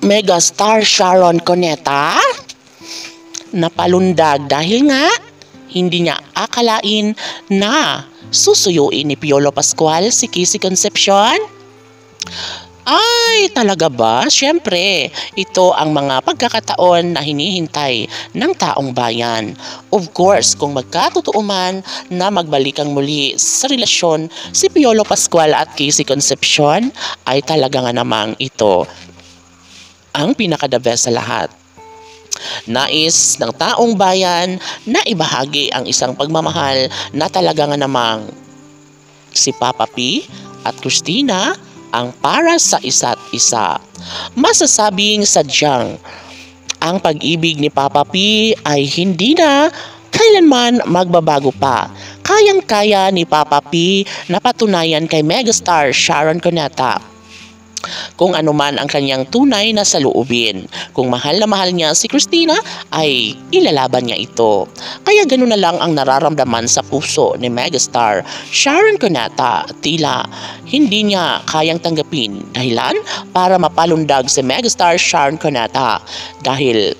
Megastar Sharon Cuneta napalundag dahil nga hindi niya akalain na susuyuin ni Piolo Pascual si Kissy Concepcion. Ay, talaga ba? Siyempre, ito ang mga pagkakataon na hinihintay ng taong bayan. Of course, kung magkatotoo man na magbalikan muli sa relasyon si Piolo Pascual at Kissy Concepcion, ay talaga nga namang ito ang pinaka-the best sa lahat. Nais ng taong bayan na ibahagi ang isang pagmamahal na talaga nga namang si Papa P at Christina ang para sa isa't isa. Masasabing sadyang ang pag-ibig ni Papa P ay hindi na kailanman magbabago pa. Kayang-kaya ni Papa P na patunayan kay megastar Sharon Cuneta kung ano man ang kanyang tunay na saloobin. Kung mahal na mahal niya si Christina, ay ilalaban niya ito. Kaya ganoon na lang ang nararamdaman sa puso ni megastar Sharon Cuneta. Tila hindi niya kayang tanggapin. Dahilan para mapalundag si megastar Sharon Cuneta dahil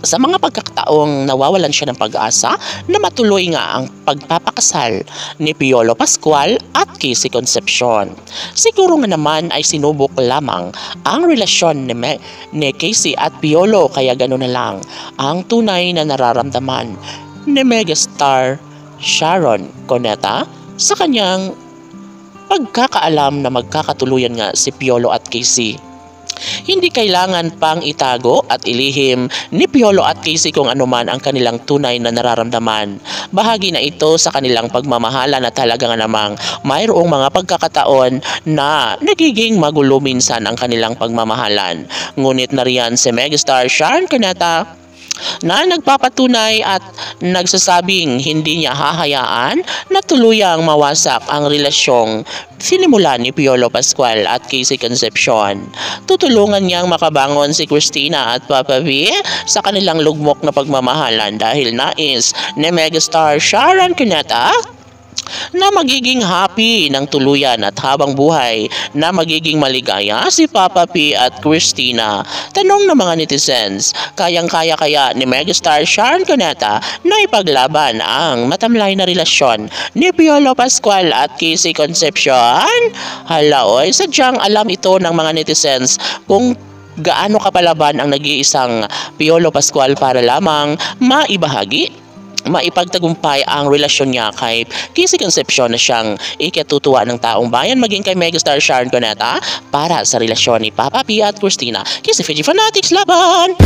sa mga pagkakataong nawawalan siya ng pag-asa na matuloy nga ang pagpapakasal ni Piolo Pascual at Kissy Concepcion. Siguro nga naman ay sinubok lamang ang relasyon ni Kissy at Piolo, kaya gano'n na lang ang tunay na nararamdaman ni megastar Sharon Cuneta sa kanyang pagkakaalam na magkakatuluyan nga si Piolo at Kissy. Hindi kailangan pang itago at ilihim ni Piolo at Kissy kung anuman ang kanilang tunay na nararamdaman. Bahagi na ito sa kanilang pagmamahala na talaga nga namang mayroong mga pagkakataon na nagiging magulo minsan ang kanilang pagmamahalan. Ngunit nariyan si megastar Sharon Cuneta na nagpapatunay at nagsasabing hindi niya hahayaan na tuluyang mawasak ang relasyong sinimulan ni Piolo Pascual at Kissy Concepcion. Tutulungan niyang makabangon si Christina at Papa V sa kanilang lugmok na pagmamahalan dahil nais ni megastar Sharon Cuneta na magiging happy ng tuluyan at habang buhay na magiging maligaya si Papa P at Christina. Tanong ng mga netizens, kayang-kaya kaya ni megastar Sharon Cuneta na ipaglaban ang matamlay na relasyon ni Piolo Pascual at Kissy Concepcion? Hala oy, sadyang alam ito ng mga netizens kung gaano kapalaban ang nag-iisang Piolo Pascual para lamang maipagtagumpay ang relasyon niya kay Kissy Concepcion na siyang ikatutuwa ng taong bayan, maging kay megastar Sharon Cuneta para sa relasyon ni Papa P at Christina. Kissy Fiji Fanatics, laban!